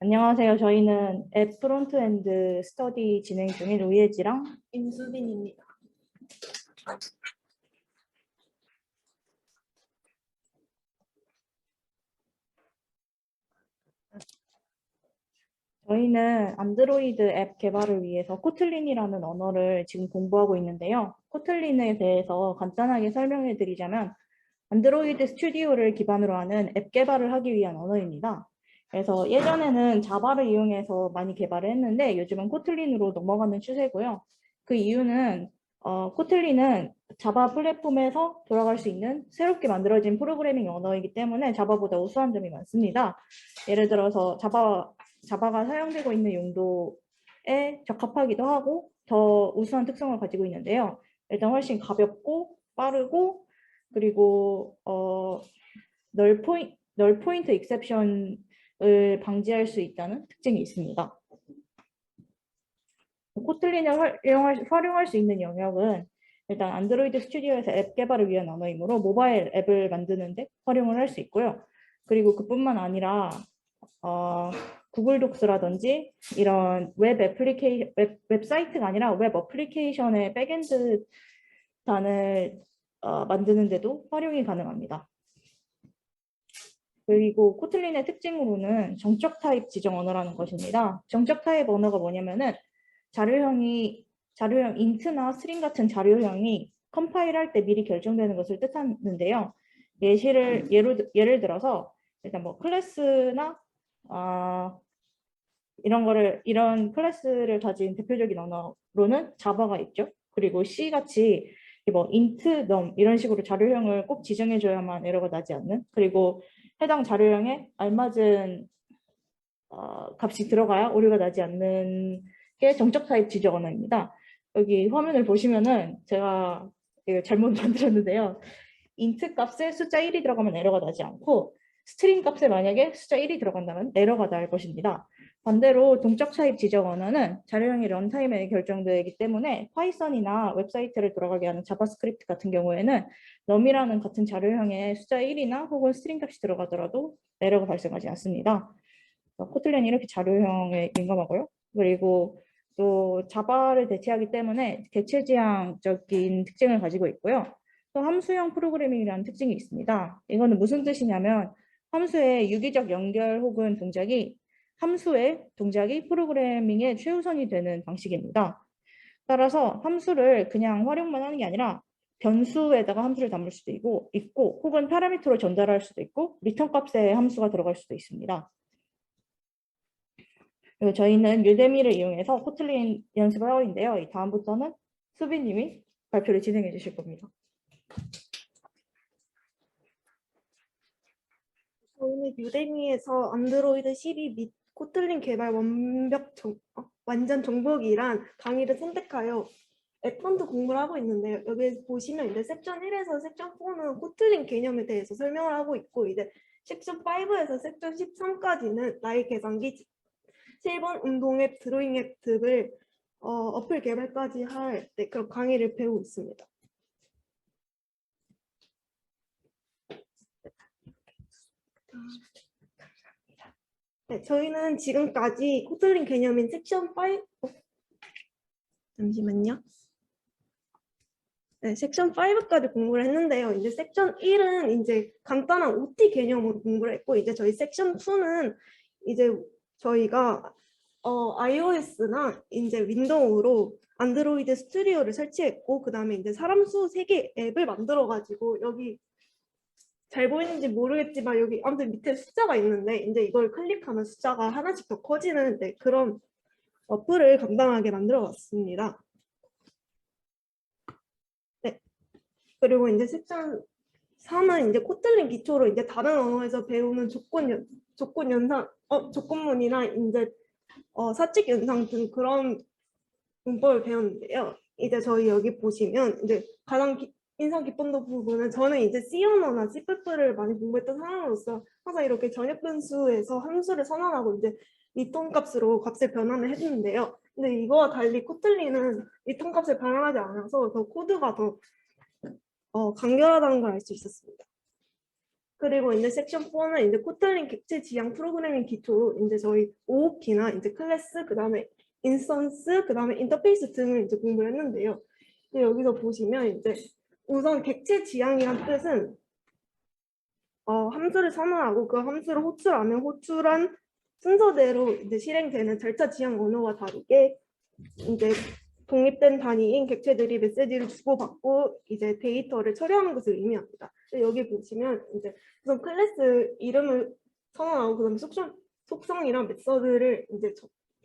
안녕하세요. 저희는 앱 프론트엔드 스터디 진행 중인 우예지랑 임수빈입니다. 저희는 안드로이드 앱 개발을 위해서 코틀린이라는 언어를 지금 공부하고 있는데요. 코틀린에 대해서 간단하게 설명해 드리자면 안드로이드 스튜디오를 기반으로 하는 앱 개발을 하기 위한 언어입니다. 그래서 예전에는 자바를 이용해서 많이 개발을 했는데 요즘은 코틀린으로 넘어가는 추세고요. 그 이유는 코틀린은 자바 플랫폼에서 돌아갈 수 있는 새롭게 만들어진 프로그래밍 언어이기 때문에 자바보다 우수한 점이 많습니다. 예를 들어서 자바가 사용되고 있는 용도에 적합하기도 하고 더 우수한 특성을 가지고 있는데요. 일단 훨씬 가볍고 빠르고 그리고 널 포인트 익셉션을 방지할 수 있다는 특징이 있습니다. 코틀린을 활용할 수 있는 영역은 일단 안드로이드 스튜디오에서 앱 개발을 위한 언어이므로 모바일 앱을 만드는데 활용을 할 수 있고요. 그리고 그뿐만 아니라 구글 독스라든지 이런 웹사이트가 아니라 웹 어플리케이션의 백엔드 단을 만드는데도 활용이 가능합니다. 그리고 코틀린의 특징으로는 정적 타입 지정 언어라는 것입니다. 정적 타입 언어가 뭐냐면은 자료형 인트나 스트링 같은 자료형이 컴파일할 때 미리 결정되는 것을 뜻하는데요. 예를 들어서 일단 뭐 클래스나 이런 클래스를 가진 대표적인 언어로는 자바가 있죠. 그리고 C 같이 뭐 int, num 이런 식으로 자료형을 꼭 지정해줘야만 에러가 나지 않는, 그리고 해당 자료형에 알맞은 값이 들어가야 오류가 나지 않는 게 정적 타입 지정 언어입니다. 여기 화면을 보시면은 제가 이거 잘못 만들었는데요. int 값에 숫자 1이 들어가면 에러가 나지 않고 스트링 값에 만약에 숫자 1이 들어간다면 에러가 날 것입니다. 반대로 동적 타입 지정 언어는 자료형이 런타임에 결정되기 때문에 파이썬이나 웹사이트를 돌아가게 하는 자바스크립트 같은 경우에는 num이라는 같은 자료형에 숫자 1이나 혹은 스트링 값이 들어가더라도 에러가 발생하지 않습니다. 코틀린이 이렇게 자료형에 민감하고요. 그리고 또 자바를 대체하기 때문에 객체지향적인 특징을 가지고 있고요. 또 함수형 프로그래밍이라는 특징이 있습니다. 이거는 무슨 뜻이냐면 함수의 유기적 연결 혹은 함수의 동작이 프로그래밍의 최우선이 되는 방식입니다. 따라서 함수를 그냥 활용만 하는 게 아니라 변수에다가 함수를 담을 수도 있고 혹은 파라미터로 전달할 수도 있고 리턴 값에 함수가 들어갈 수도 있습니다. 그리고 저희는 유데미를 이용해서 코틀린 연습을 하고 있는데요. 다음부터는 수빈님이 발표를 진행해 주실 겁니다. 저희는 유데미에서 안드로이드 12 및 코틀린 개발 완전 정복이란 강의를 선택하여 앱폰트 공부를 하고 있는데요. 여기 보시면 이제 섹션 1에서 섹션 4는 코틀린 개념에 대해서 설명을 하고 있고, 이제 섹션 5에서 섹션 13까지는 나이 계산기, 7번 운동 앱, 드로잉 앱 등을 어플 개발까지 할 그런 강의를 배우고 있습니다. 네, 저희는 지금까지 코틀린 개념인 섹션 5, 잠시만요. 네, 섹션 5까지 공부를 했는데요. 이제 섹션 1은 이제 간단한 OT 개념으로 공부를 했고, 이제 저희 섹션 2는 이제 저희가 iOS나 이제 윈도우로 안드로이드 스튜디오를 설치했고, 그 다음에 이제 사람 수 3개 앱을 만들어가지고, 여기 잘 보이는지 모르겠지만 여기 아무튼 밑에 숫자가 있는데 이제 이걸 클릭하면 숫자가 하나씩 더 커지는 그런 어플을 간단하게 만들어 봤습니다. 네. 그리고 이제 섹션 3은 이제 코틀린 기초로 이제 다른 언어에서 배우는 조건문이나 이제 사칙 연상 등 그런 문법을 배웠는데요. 이제 저희 여기 보시면 이제 가장 인상 깊었던 부분은 저는 이제 C 언어나 C++를 많이 공부했던 사람으로서 항상 이렇게 전역 변수에서 함수를 선언하고 이제 리턴 값으로 값을 변환을 했는데요. 근데 이거와 달리 코틀린은 리턴 값을 변환하지 않아서 더 코드가 더 간결하다는 걸 알 수 있었습니다. 그리고 이제 섹션 4는 이제 코틀린 객체 지향 프로그래밍 기초로 이제 저희 OOP나 이제 클래스, 그다음에 인스턴스, 그다음에 인터페이스 등을 이제 공부를 했는데요. 근데 여기서 보시면 이제 우선 객체 지향이란 뜻은 함수를 선언하고 그 함수를 호출하면 호출한 순서대로 이제 실행되는 절차 지향 언어와 다르게 이제 독립된 단위인 객체들이 메시지를 주고받고 이제 데이터를 처리하는 것을 의미합니다. 여기 보시면 이제 우선 클래스 이름을 선언하고 그다음에 속성이랑 메서드를 이제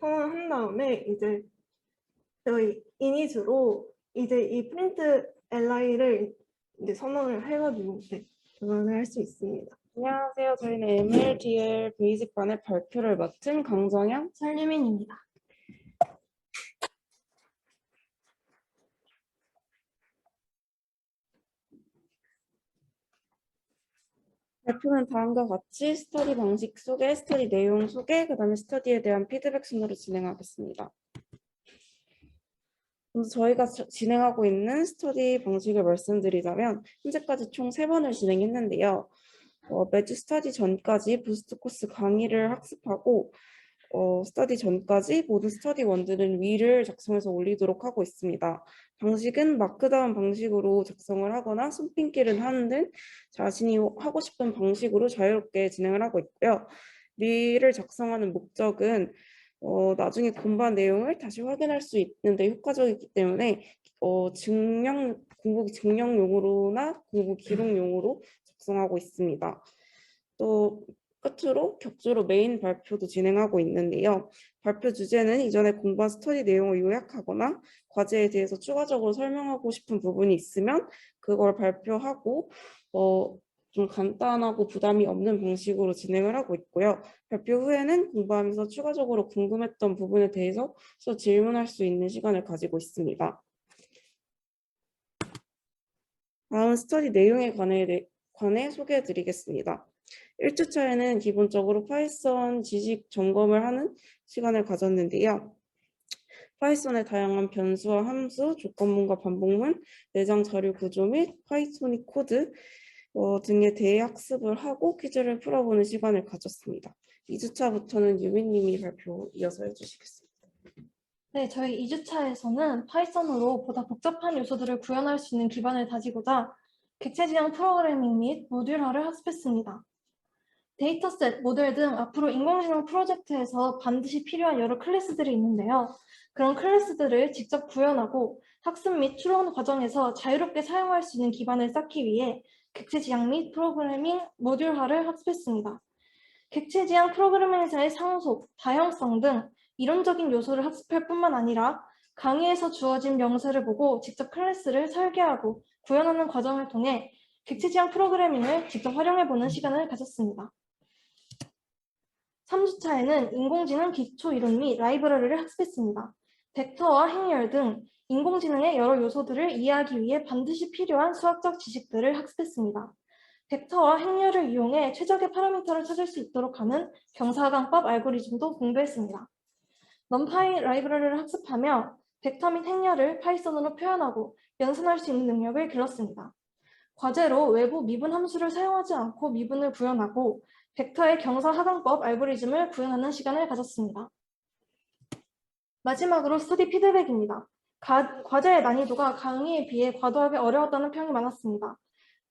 선언한 다음에 이제 저희 이닛으로 이제 이 프린트 li를 이제 선언을 해가지고 전환을 할 수 있습니다. 안녕하세요. 저희는 MLDL 베이직반의 발표를 맡은 강정현, 설유민입니다. 발표는 다음과 같이 스터디 방식 소개, 스터디 내용 소개, 그 다음에 스터디에 대한 피드백 순으로 진행하겠습니다. 먼저 저희가 진행하고 있는 스터디 방식을 말씀드리자면 현재까지 총 3번을 진행했는데요. 매주 스터디 전까지 부스트 코스 강의를 학습하고 스터디 전까지 모든 스터디 원들은 위를 작성해서 올리도록 하고 있습니다. 방식은 마크다운 방식으로 작성을 하거나 손핀기를 하는 등 자신이 하고 싶은 방식으로 자유롭게 진행을 하고 있고요. 리를 작성하는 목적은 나중에 공부한 내용을 다시 확인할 수 있는데 효과적이기 때문에 공부 증명용으로나 공부 기록용으로 작성하고 있습니다. 또 끝으로 격주로 메인 발표도 진행하고 있는데요. 발표 주제는 이전에 공부한 스터디 내용을 요약하거나 과제에 대해서 추가적으로 설명하고 싶은 부분이 있으면 그걸 발표하고 좀 간단하고 부담이 없는 방식으로 진행을 하고 있고요. 발표 후에는 공부하면서 추가적으로 궁금했던 부분에 대해서 질문할 수 있는 시간을 가지고 있습니다. 다음 스터디 내용에 관해 소개해 드리겠습니다. 1주차에는 기본적으로 파이썬 지식 점검을 하는 시간을 가졌는데요. 파이썬의 다양한 변수와 함수, 조건문과 반복문, 내장 자료 구조 및 파이토닉 코드 등에 대해 학습을 하고 퀴즈를 풀어보는 시간을 가졌습니다. 2주차부터는 유민님이 발표 이어서 해주시겠습니다. 네, 저희 2주차에서는 파이썬으로 보다 복잡한 요소들을 구현할 수 있는 기반을 다지고자 객체 지향 프로그래밍 및 모듈화를 학습했습니다. 데이터셋, 모델 등 앞으로 인공지능 프로젝트에서 반드시 필요한 여러 클래스들이 있는데요. 그런 클래스들을 직접 구현하고 학습 및 추론 과정에서 자유롭게 사용할 수 있는 기반을 쌓기 위해 객체 지향 및 프로그래밍 모듈화를 학습했습니다. 객체 지향 프로그래밍에서의 상속, 다형성 등 이론적인 요소를 학습할 뿐만 아니라 강의에서 주어진 명세를 보고 직접 클래스를 설계하고 구현하는 과정을 통해 객체 지향 프로그래밍을 직접 활용해보는 시간을 가졌습니다. 3주차에는 인공지능 기초 이론 및 라이브러리를 학습했습니다. 벡터와 행렬 등 인공지능의 여러 요소들을 이해하기 위해 반드시 필요한 수학적 지식들을 학습했습니다. 벡터와 행렬을 이용해 최적의 파라미터를 찾을 수 있도록 하는 경사각법 알고리즘도 공부했습니다. 넘파이 라이브러리를 학습하며 벡터 및 행렬을 파이썬으로 표현하고 연산할 수 있는 능력을 길렀습니다. 과제로 외부 미분 함수를 사용하지 않고 미분을 구현하고 벡터의 경사하강법 알고리즘을 구현하는 시간을 가졌습니다. 마지막으로 스터디 피드백입니다. 과제의 난이도가 강의에 비해 과도하게 어려웠다는 평이 많았습니다.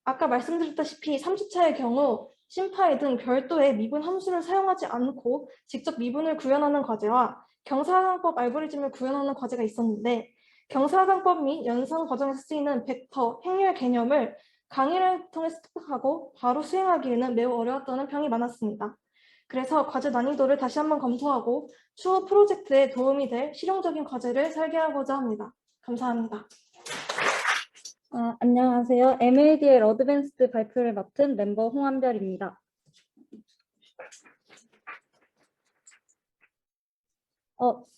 아까 말씀드렸다시피 3주차의 경우 심파이 등 별도의 미분 함수를 사용하지 않고 직접 미분을 구현하는 과제와 경사하강법 알고리즘을 구현하는 과제가 있었는데 경사하강법 및 연산 과정에서 쓰이는 벡터, 행렬 개념을 강의를 통해 습득하고 바로 수행하기에는 매우 어려웠다는 평이 많았습니다. 그래서 과제 난이도를 다시 한번 검토하고 추후 프로젝트에 도움이 될 실용적인 과제를 설계하고자 합니다. 감사합니다. 안녕하세요. MLDL 어드밴스드 발표를 맡은 멤버 홍한별입니다.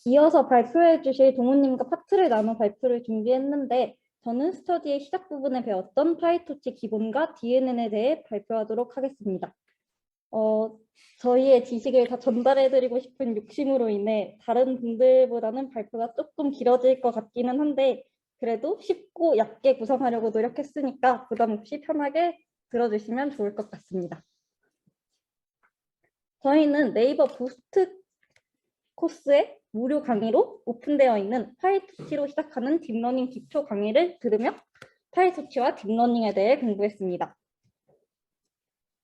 이어서 발표해 주실 동훈님과 파트를 나눠 발표를 준비했는데 저는 스터디의 시작 부분에 배웠던 파이토치 기본과 DNN에 대해 발표하도록 하겠습니다. 저희의 지식을 다 전달해드리고 싶은 욕심으로 인해 다른 분들보다는 발표가 조금 길어질 것 같기는 한데 그래도 쉽고 얇게 구성하려고 노력했으니까 부담 없이 편하게 들어주시면 좋을 것 같습니다. 저희는 네이버 부스트 코스의 무료 강의로 오픈되어 있는 파이토치로 시작하는 딥러닝 기초 강의를 들으며 파이토치와 딥러닝에 대해 공부했습니다.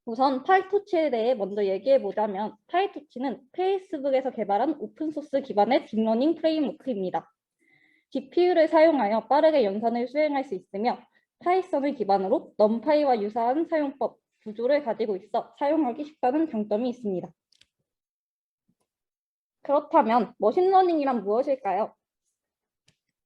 우선 파이토치에 대해 먼저 얘기해 보자면 파이토치는 페이스북에서 개발한 오픈소스 기반의 딥러닝 프레임워크입니다. GPU를 사용하여 빠르게 연산을 수행할 수 있으며 파이썬을 기반으로 넘파이와 유사한 사용법, 구조를 가지고 있어 사용하기 쉽다는 장점이 있습니다. 그렇다면 머신러닝이란 무엇일까요?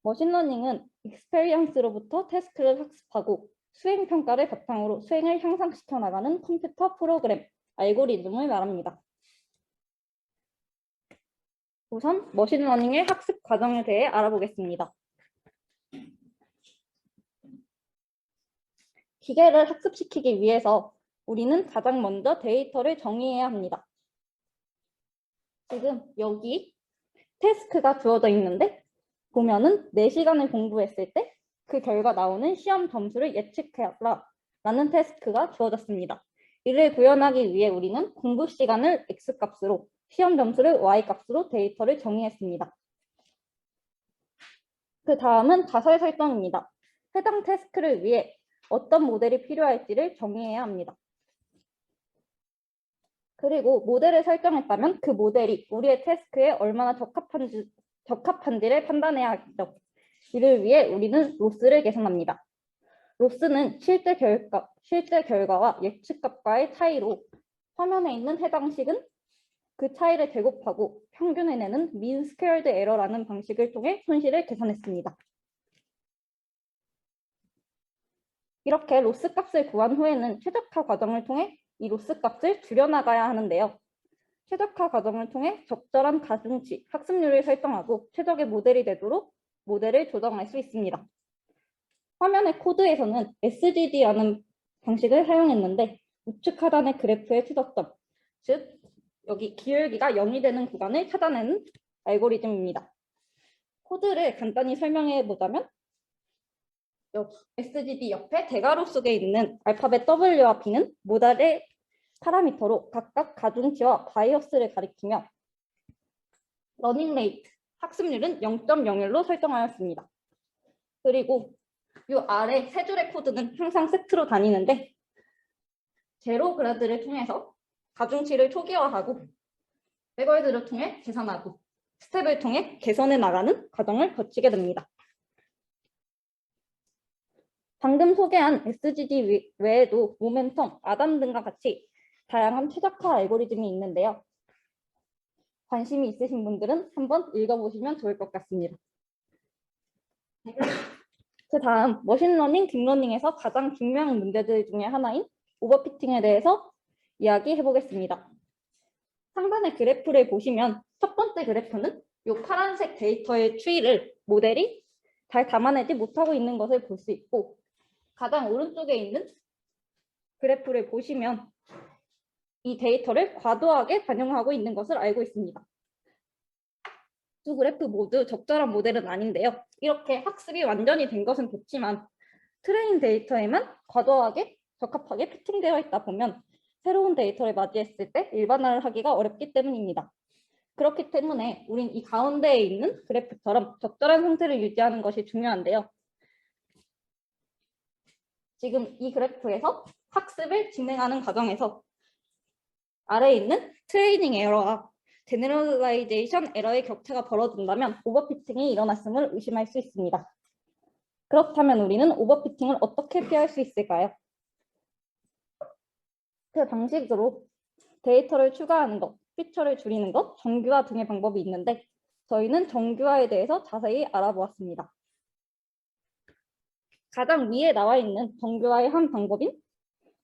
머신러닝은 익스페리언스로부터 태스크를 학습하고 수행평가를 바탕으로 수행을 향상시켜 나가는 컴퓨터 프로그램, 알고리즘을 말합니다. 우선 머신러닝의 학습 과정에 대해 알아보겠습니다. 기계를 학습시키기 위해서 우리는 가장 먼저 데이터를 정의해야 합니다. 지금 여기 태스크가 주어져 있는데 보면은 4시간을 공부했을 때 그 결과 나오는 시험 점수를 예측해라 라는 태스크가 주어졌습니다. 이를 구현하기 위해 우리는 공부 시간을 X값으로 시험 점수를 Y값으로 데이터를 정의했습니다. 그 다음은 가설 설정입니다. 해당 태스크를 위해 어떤 모델이 필요할지를 정의해야 합니다. 그리고 모델을 설정했다면 그 모델이 우리의 태스크에 얼마나 적합한지를 판단해야 하죠. 이를 위해 우리는 로스를 계산합니다. 로스는 실제 결과와 예측값과의 차이로 화면에 있는 해당 식은 그 차이를 제곱하고 평균을 내는 mean squared error라는 방식을 통해 손실을 계산했습니다. 이렇게 로스 값을 구한 후에는 최적화 과정을 통해 이 로스 값을 줄여나가야 하는데요. 최적화 과정을 통해 적절한 가중치, 학습률을 설정하고 최적의 모델이 되도록 모델을 조정할 수 있습니다. 화면의 코드에서는 SGD라는 방식을 사용했는데 우측 하단의 그래프의 최저점, 즉 여기 기울기가 0이 되는 구간을 찾아내는 알고리즘입니다. 코드를 간단히 설명해 보자면 여기 SGD 옆에 대괄호 속에 있는 알파벳 W와 P는 모델의 파라미터로 각각 가중치와 바이어스를 가리키며 러닝 레이트, 학습률은 0.01로 설정하였습니다. 그리고 이 아래 세 줄의 코드는 항상 세트로 다니는데 제로 그라드를 통해서 가중치를 초기화하고 백월드를 통해 계산하고 스텝을 통해 개선해 나가는 과정을 거치게 됩니다. 방금 소개한 SGD 외에도 모멘텀, 아담 등과 같이 다양한 최적화 알고리즘이 있는데요. 관심이 있으신 분들은 한번 읽어보시면 좋을 것 같습니다. 그 다음 머신러닝, 딥러닝에서 가장 중요한 문제들 중에 하나인 오버피팅에 대해서 이야기해 보겠습니다. 상단의 그래프를 보시면 첫 번째 그래프는 이 파란색 데이터의 추이를 모델이 잘 담아내지 못하고 있는 것을 볼 수 있고 가장 오른쪽에 있는 그래프를 보시면 이 데이터를 과도하게 반영하고 있는 것을 알고 있습니다. 두 그래프 모두 적절한 모델은 아닌데요. 이렇게 학습이 완전히 된 것은 좋지만 트레인 데이터에만 과도하게 적합하게 피팅되어 있다 보면 새로운 데이터를 맞이했을 때 일반화를 하기가 어렵기 때문입니다. 그렇기 때문에 우린 이 가운데에 있는 그래프처럼 적절한 상태를 유지하는 것이 중요한데요. 지금 이 그래프에서 학습을 진행하는 과정에서 아래에 있는 트레이닝 에러와 제너럴라이제이션 에러의 격차가 벌어진다면 오버피팅이 일어났음을 의심할 수 있습니다. 그렇다면 우리는 오버피팅을 어떻게 피할 수 있을까요? 그 방식으로 데이터를 추가하는 것, 피처를 줄이는 것, 정규화 등의 방법이 있는데 저희는 정규화에 대해서 자세히 알아보았습니다. 가장 위에 나와 있는 정규화의 한 방법인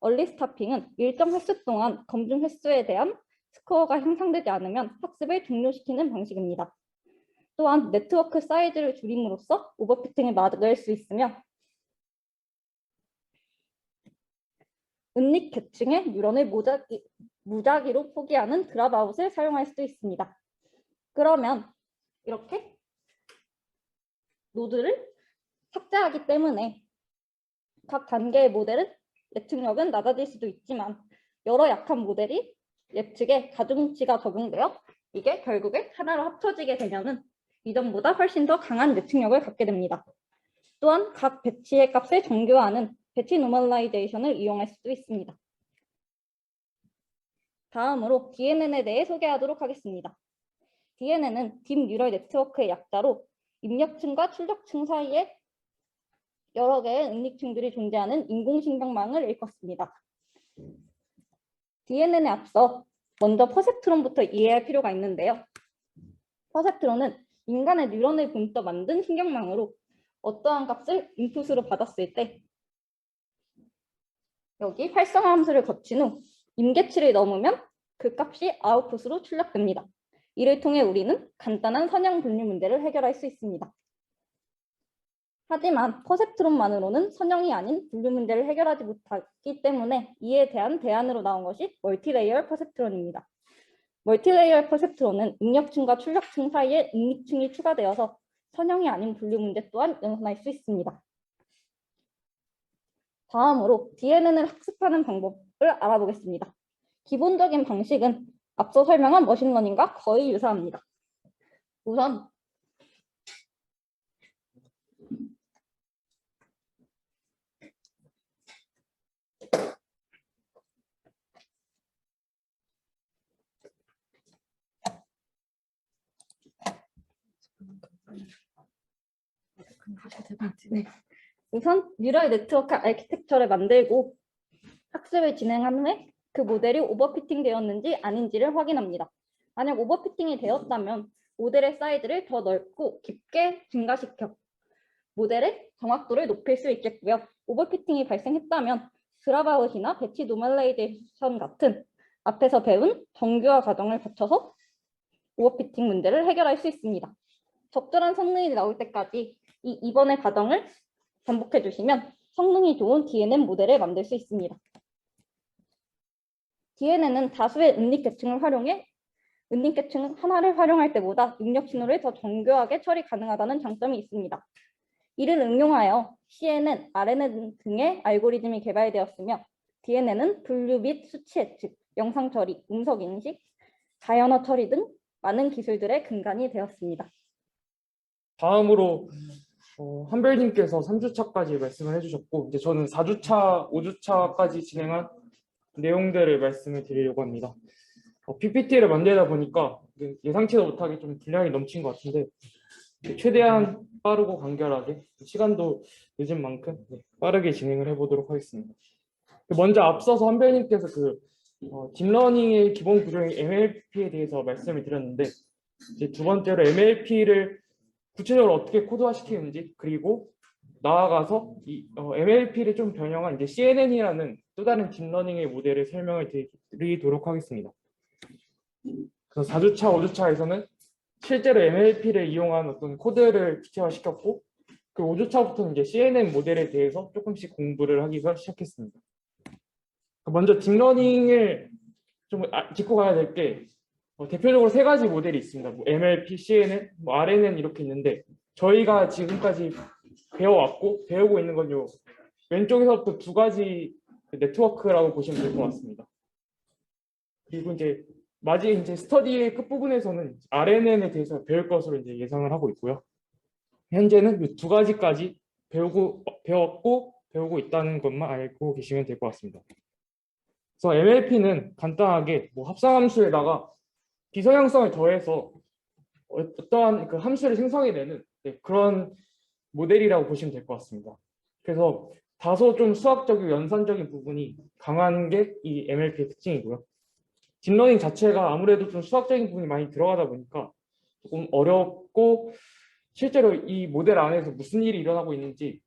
얼리 스타핑은 일정 횟수 동안 검증 횟수에 대한 스코어가 형성되지 않으면 학습을 종료시키는 방식입니다. 또한 네트워크 사이즈를 줄임으로써 오버피팅을 막을 수 있으며 은닉 계층의 뉴런을 무작위로 포기하는 드랍아웃을 사용할 수도 있습니다. 그러면 이렇게 노드를 삭제하기 때문에 각 단계의 모델은 예측력은 낮아질 수도 있지만 여러 약한 모델이 예측에 가중치가 적용되어 이게 결국에 하나로 합쳐지게 되면은 이전보다 훨씬 더 강한 예측력을 갖게 됩니다. 또한 각 배치의 값을 정교화하는 배치 노멀라이제이션을 이용할 수도 있습니다. 다음으로 DNN에 대해 소개하도록 하겠습니다. DNN은 딥 뉴럴 네트워크의 약자로 입력층과 출력층 사이에 여러 개의 응립층들이 존재하는 인공신경망을 일컫습니다. DNN에 앞서 먼저 퍼셉트론부터 이해할 필요가 있는데요. 퍼셉트론은 인간의 뉴런을 본떠 만든 신경망으로 어떠한 값을 인풋으로 받았을 때 여기 활성화 함수를 거친 후 임계치를 넘으면 그 값이 아웃풋으로 출력됩니다. 이를 통해 우리는 간단한 선형 분류 문제를 해결할 수 있습니다. 하지만 퍼셉트론만으로는 선형이 아닌 분류 문제를 해결하지 못하기 때문에 이에 대한 대안으로 나온 것이 멀티레이어 퍼셉트론입니다. 멀티레이어 퍼셉트론은 입력층과 출력층 사이에 응립층이 추가되어서 선형이 아닌 분류 문제 또한 연산할 수 있습니다. 다음으로 DNN을 학습하는 방법을 알아보겠습니다. 기본적인 방식은 앞서 설명한 머신러닝과 거의 유사합니다. 우선 뉴럴 네트워크 아키텍처를 만들고 학습을 진행한 후에 그 모델이 오버피팅 되었는지 아닌지를 확인합니다. 만약 오버피팅이 되었다면 모델의 사이즈를 더 넓고 깊게 증가시켜 모델의 정확도를 높일 수 있겠고요. 오버피팅이 발생했다면 그라바웃이나 배치 노멀라이제이션 같은 앞에서 배운 정교화 과정을 거쳐서 오버피팅 문제를 해결할 수 있습니다. 적절한 성능이 나올 때까지 이 2번의 과정을 반복해 주시면 성능이 좋은 DNN 모델을 만들 수 있습니다. DNN은 다수의 응립계층을 활용해 응립계층 하나를 활용할 때보다 입력 신호를 더 정교하게 처리 가능하다는 장점이 있습니다. 이를 응용하여 CNN, RNN 등의 알고리즘이 개발되었으며 DNN은 분류 및 수치 예측, 영상 처리, 음성 인식, 자연어 처리 등 많은 기술들의 근간이 되었습니다. 다음으로 한별님께서 3주차까지 말씀을 해주셨고 이제 저는 4주차, 5주차까지 진행한 내용들을 말씀을 드리려고 합니다. PPT를 만들다 보니까 예상치도 못하게 좀 분량이 넘친 것 같은데 최대한 빠르고 간결하게 시간도 늦은 만큼 빠르게 진행을 해보도록 하겠습니다. 먼저 앞서서 한별님께서 딥러닝의 기본 구조인 MLP에 대해서 말씀을 드렸는데 이제 두 번째로 MLP를 구체적으로 어떻게 코드화시키는지 그리고 나아가서 이 MLP를 좀 변형한 이제 CNN이라는 또 다른 딥러닝의 모델을 설명을 드리도록 하겠습니다. 그래서 4주차, 5주차에서는 실제로 MLP를 이용한 어떤 코드를 구체화시켰고 그 5주차부터는 이제 CNN 모델에 대해서 조금씩 공부를 하기 시작했습니다. 먼저 딥러닝을 좀 짚고 가야 될 게 대표적으로 세 가지 모델이 있습니다. MLP, CNN, RNN 이렇게 있는데 저희가 지금까지 배워왔고 배우고 있는 건요 왼쪽에서부터 두 가지 네트워크라고 보시면 될 것 같습니다. 그리고 이제 이제 스터디의 끝부분에서는 RNN에 대해서 배울 것으로 이제 예상을 하고 있고요. 현재는 이 두 가지까지 배웠고 배우고 있다는 것만 알고 계시면 될 것 같습니다. 그래서 MLP는 간단하게 합성함수에다가 비선형성을 더해서 어떠한 그 함수를 생성해내는 그런 모델이라고 보시면 될 것 같습니다. 그래서 다소 좀 수학적이고 연산적인 부분이 강한 게 이 MLP의 특징이고요. 딥러닝 자체가 아무래도 좀 수학적인 부분이 많이 들어가다 보니까 조금 어렵고 실제로 이 모델 안에서 무슨 일이 일어나고 있는지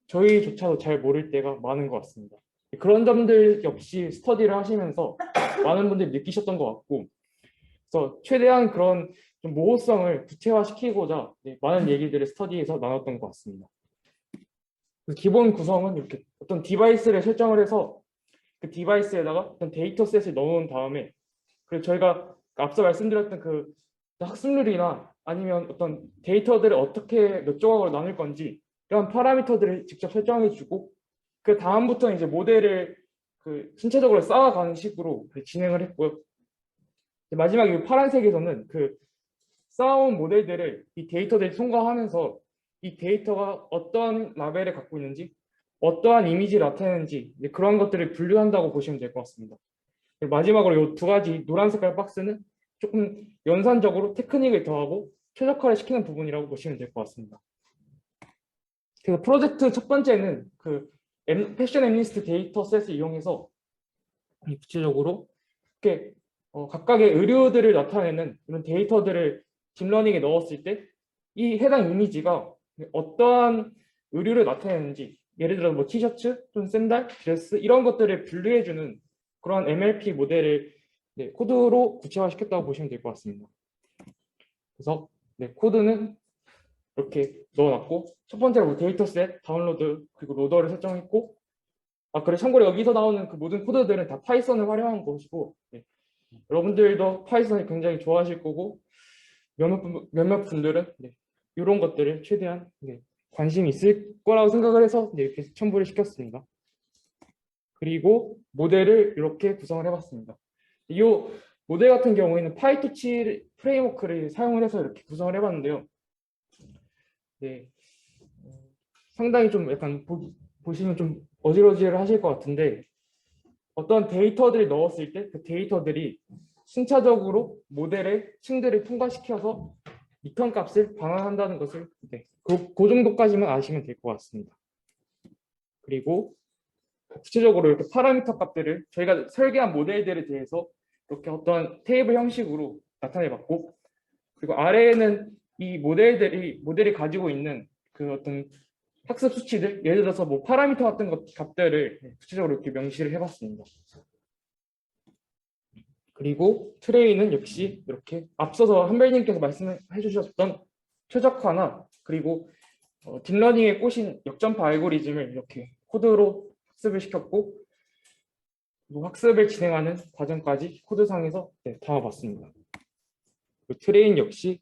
저희조차도 잘 모를 때가 많은 것 같습니다. 그런 점들 역시 스터디를 하시면서 많은 분들이 느끼셨던 것 같고 그래서 최대한 그런 좀 모호성을 구체화시키고자 많은 얘기들을 스터디에서 나눴던 것 같습니다. 기본 구성은 이렇게 어떤 디바이스를 설정을 해서 그 디바이스에다가 어떤 데이터셋을 넣어놓은 다음에 그리고 저희가 앞서 말씀드렸던 그 학습률이나 아니면 어떤 데이터들을 어떻게 몇 조각으로 나눌 건지 이런 파라미터들을 직접 설정해주고 그 다음부터 이제 모델을 그 신체적으로 쌓아가는 식으로 진행을 했고요. 마지막 이 파란색에서는 그 쌓아온 모델들을 이 데이터들이 통과하면서 이 데이터가 어떠한 라벨을 갖고 있는지, 어떠한 이미지를 나타내는지 이제 그런 것들을 분류한다고 보시면 될 것 같습니다. 그리고 마지막으로 이 두 가지 노란 색깔 박스는 조금 연산적으로 테크닉을 더하고 최적화를 시키는 부분이라고 보시면 될 것 같습니다. 그래서 프로젝트 첫 번째는 그 패션 엠리스트 데이터셋을 이용해서 구체적으로 이렇게 각각의 의류들을 나타내는 이런 데이터들을 딥러닝에 넣었을 때 이 해당 이미지가 어떠한 의류를 나타내는지, 예를 들어 뭐 티셔츠, 또는 샌들, 드레스 이런 것들을 분류해주는 그런 MLP 모델을 코드로 구체화시켰다고 보시면 될 것 같습니다. 그래서 코드는 이렇게 넣어놨고, 첫 번째로 뭐 데이터셋, 다운로드, 그리고 로더를 설정했고, 그래 참고로 여기서 나오는 그 모든 코드들은 다 파이썬을 활용한 것이고, 여러분들도 파이썬을 굉장히 좋아하실 거고, 몇몇 분들은 이런 것들을 최대한 관심이 있을 거라고 생각을 해서 이렇게 첨부를 시켰습니다. 그리고 모델을 이렇게 구성을 해봤습니다. 이 모델 같은 경우에는 파이토치 프레임워크를 사용을 해서 이렇게 구성을 해봤는데요. 상당히 좀 약간 보시면 좀 어지러지를 하실 것 같은데, 어떤 데이터들을 넣었을 때 그 데이터들이 순차적으로 모델의 층들을 통과시켜서 리턴 값을 반환한다는 것을 그 정도까지만 아시면 될 것 같습니다. 그리고 구체적으로 이렇게 파라미터 값들을 저희가 설계한 모델들에 대해서 이렇게 어떤 테이블 형식으로 나타내봤고, 그리고 아래에는 이 모델이 가지고 있는 그 어떤 학습 수치들, 예를 들어서 뭐 파라미터 같은 값들을 구체적으로 이렇게 명시를 해봤습니다. 그리고 트레이는 역시 이렇게 앞서서 한별님께서 말씀해 주셨던 최적화나 그리고 딥러닝에 꼬신 역전파 알고리즘을 이렇게 코드로 학습을 시켰고, 그리고 학습을 진행하는 과정까지 코드상에서 담아봤습니다. 트레인 역시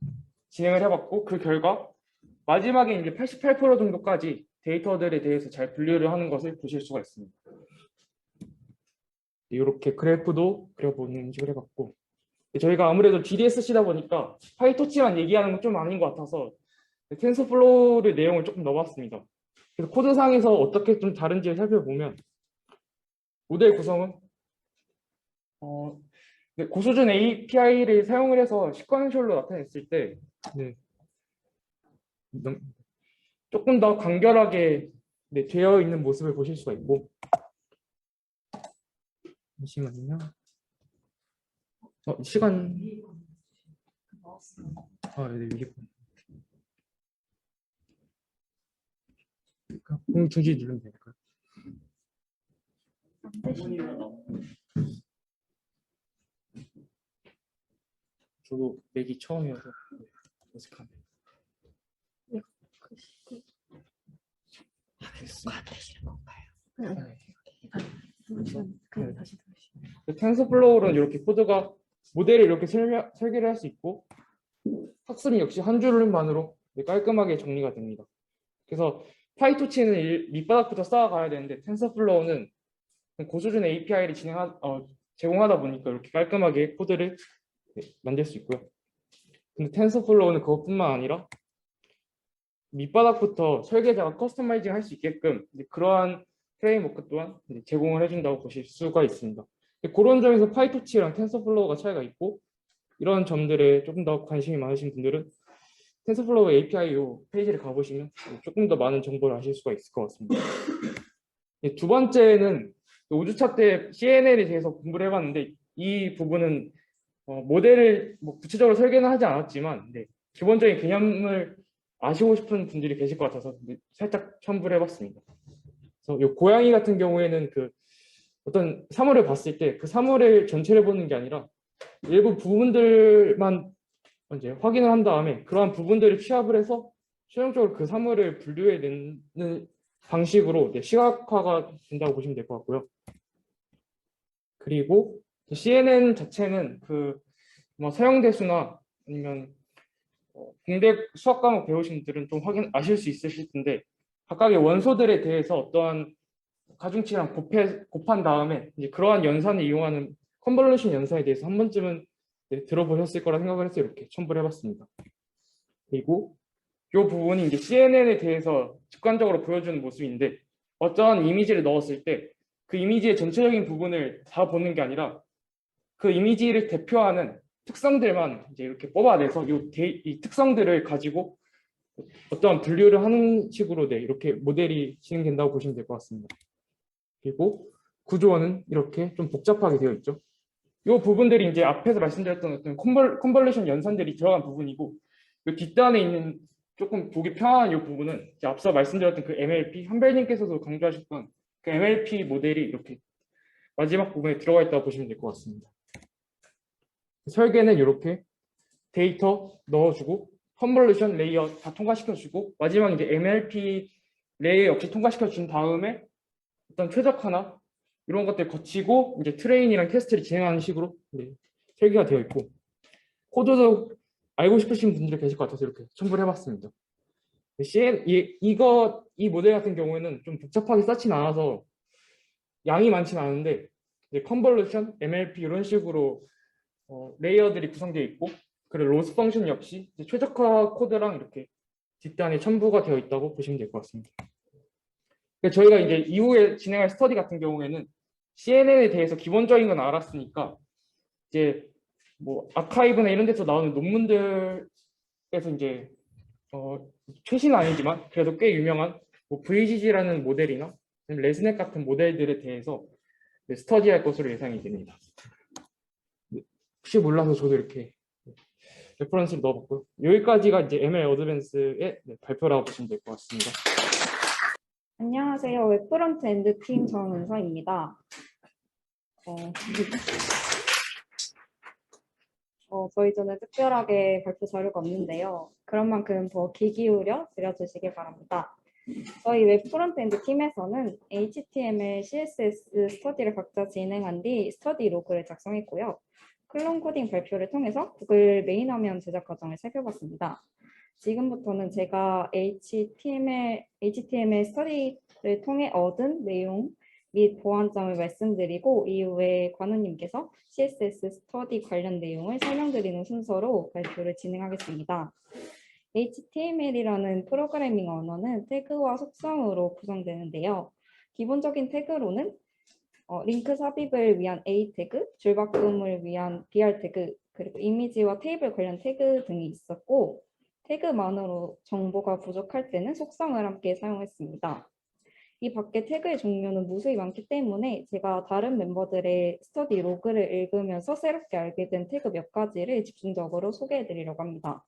진행을 해봤고, 그 결과 마지막에 이제 88% 정도까지 데이터들에 대해서 잘 분류를 하는 것을 보실 수가 있습니다. 이렇게 그래프도 그려보는 식으로 해봤고, 저희가 아무래도 GDSC다 보니까 파이토치만 얘기하는 건 좀 아닌 것 같아서 텐서플로우의 내용을 조금 넣어봤습니다. 그래서 코드상에서 어떻게 좀 다른지를 살펴보면, 모델 구성은 고수준 API를 사용을 해서 시퀀셜로 나타냈을 때 조금 더 간결하게 되어 있는 모습을 보실 수가 있고, 잠시만요. 시간 네, 여기 공유 중지 누르면 될까요? 저도 맥이 처음이어서 어색하네요. 텐서플로우는 이렇게 코드가 모델을 이렇게 설계를 할 수 있고, 학습은 역시 한 줄만으로 깔끔하게 정리가 됩니다. 그래서 파이토치는 밑바닥부터 쌓아가야 되는데, 텐서플로우는 고수준 API를 제공하다 보니까 이렇게 깔끔하게 코드를 만들 수 있고요. 근데 텐서플로우는 그것뿐만 아니라 밑바닥부터 설계자가 커스터마이징 할 수 있게끔 그러한 프레임워크 또한 제공을 해준다고 보실 수가 있습니다. 그런 점에서 파이토치랑 텐서플로우가 차이가 있고, 이런 점들에 조금 더 관심이 많으신 분들은 텐서플로우 API 페이지를 가보시면 조금 더 많은 정보를 아실 수가 있을 것 같습니다. 두 번째는 5주차 때 CNN에 대해서 공부를 해봤는데, 이 부분은 모델을 구체적으로 설계는 하지 않았지만 기본적인 개념을 아시고 싶은 분들이 계실 것 같아서 살짝 첨부를 해봤습니다. 그래서 이 고양이 같은 경우에는 그 어떤 사물을 봤을 때 그 사물을 전체를 보는 게 아니라 일부 부분들만 이제 확인을 한 다음에 그러한 부분들을 취합을 해서 최종적으로 그 사물을 분류해내는 방식으로 시각화가 된다고 보시면 될 것 같고요. 그리고 CNN 자체는 그 서형대수나 아니면 공대 수학 과목 배우신 분들은 좀 아실 수 있으실 텐데, 각각의 원소들에 대해서 어떠한 가중치랑 곱한 다음에 이제 그러한 연산을 이용하는 컨볼루션 연산에 대해서 한 번쯤은 들어보셨을 거라 생각을 해서 이렇게 첨부를 해봤습니다. 그리고 이 부분이 이제 CNN에 대해서 직관적으로 보여주는 모습인데 어떠한 이미지를 넣었을 때 그 이미지의 전체적인 부분을 다 보는 게 아니라 그 이미지를 대표하는 특성들만 이제 이렇게 뽑아내서 이 특성들을 가지고 어떠한 분류를 하는 식으로 이렇게 모델이 진행된다고 보시면 될 것 같습니다. 그리고 구조는 이렇게 좀 복잡하게 되어 있죠. 이 부분들이 이제 앞에서 말씀드렸던 어떤 컨볼루션 연산들이 들어간 부분이고 이 뒷단에 있는 조금 보기 편한 이 부분은 이제 앞서 말씀드렸던 그 MLP, 한별님께서도 강조하셨던 그 MLP 모델이 이렇게 마지막 부분에 들어가 있다고 보시면 될 것 같습니다. 설계는 이렇게 데이터 넣어주고 컨볼루션 레이어 다 통과시켜주고 마지막 이제 MLP 레이어 역시 통과시켜준 다음에 어떤 최적화나 이런 것들 거치고 이제 트레인이랑 테스트를 진행하는 식으로 설계가 되어 있고 코드도 알고 싶으신 분들이 계실 것 같아서 이렇게 첨부를 해봤습니다. 이 모델 같은 경우에는 좀 복잡하게 쌓진 않아서 양이 많진 않은데 이제 컨볼루션, MLP 이런 식으로 레이어들이 구성되어 있고 그리고 로스 펑션 역시 이제 최적화 코드랑 이렇게 뒷단에 첨부가 되어 있다고 보시면 될 것 같습니다. 저희가 이제 이후에 진행할 스터디 같은 경우에는 CNN에 대해서 기본적인 건 알았으니까 이제 뭐 아카이브나 이런 데서 나오는 논문들에서 이제 최신은 아니지만 그래도 꽤 유명한 뭐 VGG라는 모델이나 레스넷 같은 모델들에 대해서 스터디할 것으로 예상이 됩니다. 혹시 몰라서 저도 이렇게 레퍼런스를 넣어봤고요. 여기까지가 이제 ML 어드밴스의 발표라고 보시면 될 것 같습니다. 안녕하세요. 웹 프론트엔드 팀 정은서입니다. 저희 전에 특별하게 발표 자료가 없는데요. 그런 만큼 더 귀 기울여 들여주시기 바랍니다. 저희 웹 프론트엔드 팀에서는 HTML, CSS 스터디를 각자 진행한 뒤 스터디 로그를 작성했고요. 클론 코딩 발표를 통해서 구글 메인 화면 제작 과정을 살펴봤습니다. 지금부터는 제가 HTML 스터디를 통해 얻은 내용 및 보완점을 말씀드리고 이후에 관우님께서 CSS 스터디 관련 내용을 설명드리는 순서로 발표를 진행하겠습니다. HTML이라는 프로그래밍 언어는 태그와 속성으로 구성되는데요. 기본적인 태그로는 링크 삽입을 위한 A 태그, 줄바꿈을 위한 BR 태그, 그리고 이미지와 테이블 관련 태그 등이 있었고 태그만으로 정보가 부족할 때는 속성을 함께 사용했습니다. 이 밖에 태그의 종류는 무수히 많기 때문에 제가 다른 멤버들의 스터디 로그를 읽으면서 새롭게 알게 된 태그 몇 가지를 집중적으로 소개해 드리려고 합니다.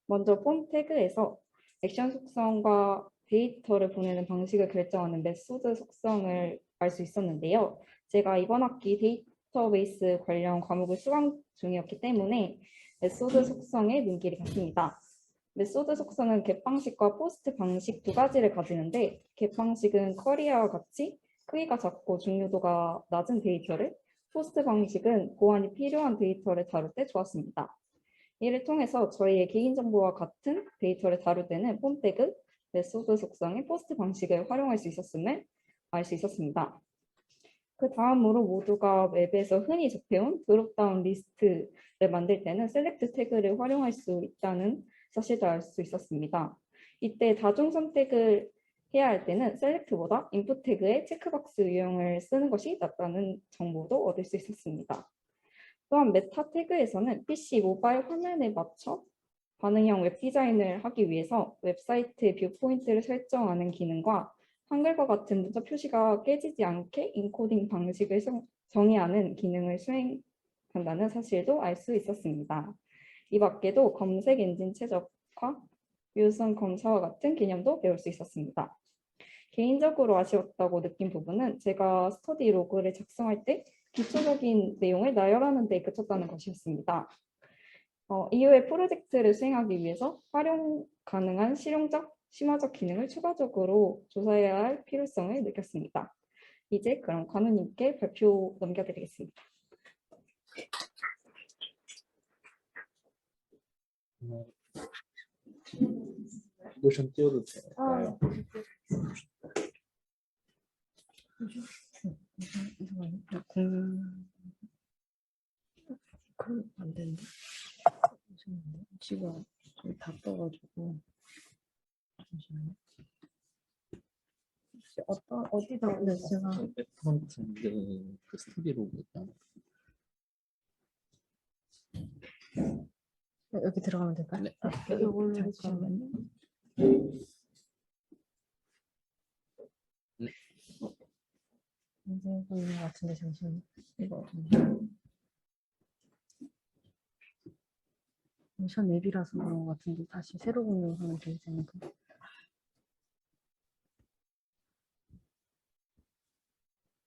먼저 폼 태그에서 액션 속성과 데이터를 보내는 방식을 결정하는 메소드 속성을 알 수 있었는데요. 제가 이번 학기 데이터베이스 관련 과목을 수강 중이었기 때문에 메소드 속성의 눈길이 갔습니다. 메소드 속성은 겟 방식과 포스트 방식 두 가지를 가지는데 겟 방식은 쿼리와 같이 크기가 작고 중요도가 낮은 데이터를, 포스트 방식은 보안이 필요한 데이터를 다룰 때 좋았습니다. 이를 통해서 저희의 개인정보와 같은 데이터를 다룰 때는 폼 태그, 메소드 속성의 포스트 방식을 활용할 수 있었음을 알 수 있었습니다. 그 다음으로 모두가 웹에서 흔히 접해온 드롭다운 리스트를 만들 때는 셀렉트 태그를 활용할 수 있다는 사실도 알 수 있었습니다. 이때 다중 선택을 해야 할 때는 셀렉트보다 인풋 태그의 체크박스 유형을 쓰는 것이 낫다는 정보도 얻을 수 있었습니다. 또한 메타 태그에서는 PC 모바일 화면에 맞춰 반응형 웹 디자인을 하기 위해서 웹사이트의 뷰 포인트를 설정하는 기능과 한글과 같은 문자 표시가 깨지지 않게 인코딩 방식을 정의하는 기능을 수행한다는 사실도 알 수 있었습니다. 이 밖에도 검색 엔진 최적화, 유선 검사와 같은 개념도 배울 수 있었습니다. 개인적으로 아쉬웠다고 느낀 부분은 제가 스터디 로그를 작성할 때 기초적인 내용을 나열하는 데 그쳤다는 것이었습니다. 이후에 프로젝트를 수행하기 위해서 활용 가능한 실용적, 심화적 기능을 추가적으로 조사해야 할 필요성을 느꼈습니다. 이제 그럼 관우님께 발표 넘겨드리겠습니다. 노션 띄워도 될까요? 그럼 안 되는데. 잠시만요. 지금 저기 다 떠가지고. 잠시만요. 어디다 네, 제가 프론트 그 스토리로 일단 여기 들어가면 될까요? 네. 이걸로 잠시만요. 네. 이제 보이는 것 같은데 잠시만요. 이거 모션 앱이라서 그런 것 같은데 다시 새로 공유하면 되지 않을까?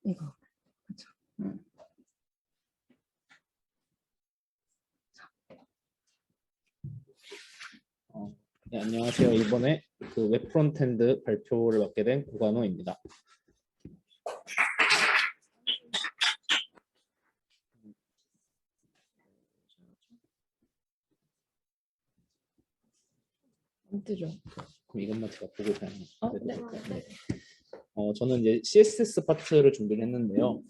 이거 그렇죠. 네, 안녕하세요. 이번에 그 웹 프론트엔드 발표를 맡게 된 고관호입니다. 안 뜨죠? 그럼 이것만 제가 보고 그냥 해도 네. 될까요? 네. 저는 이제 CSS 파트를 준비를 했는데요.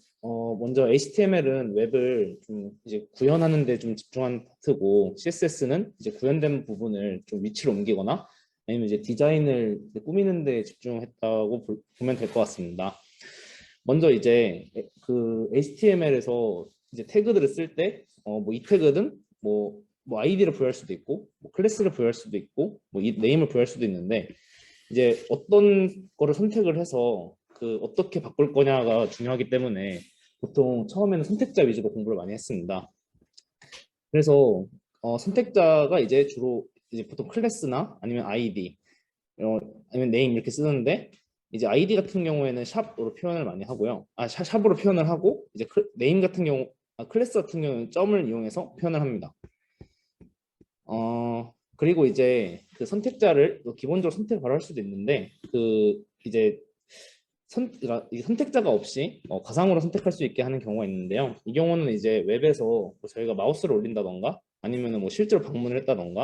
먼저 HTML은 웹을 좀 이제 구현하는 데 좀 집중한 파트고, CSS는 이제 구현된 부분을 좀 위치로 옮기거나 아니면 이제 디자인을 이제 꾸미는 데 집중했다고 보면 될 것 같습니다. 먼저 이제 그 HTML에서 이제 태그들을 쓸 때 뭐 이 태그든 뭐 아이디를 부여할 수도 있고 뭐 클래스를 부여할 수도 있고 뭐 이 네임을 부여할 수도 있는데, 이제 어떤 거를 선택을 해서 그 어떻게 바꿀 거냐가 중요하기 때문에 보통 처음에는 선택자 위주로 공부를 많이 했습니다. 그래서 선택자가 이제 주로 이제 보통 클래스나 아니면 아이디 아니면 네임 이렇게 쓰는데, 이제 아이디 같은 경우에는 샵으로 표현을 많이 하고요. 샵으로 표현을 하고, 이제 네임 같은 경우 클래스 같은 경우는 점을 이용해서 표현을 합니다. 그리고 이제 그 선택자를 기본적으로 선택을 바로 할 수도 있는데, 그 이제 그러니까 이 선택자가 없이 가상으로 선택할 수 있게 하는 경우가 있는데요. 이 경우는 이제 웹에서 뭐 저희가 마우스를 올린다던가 아니면은 뭐 실제로 방문을 했다던가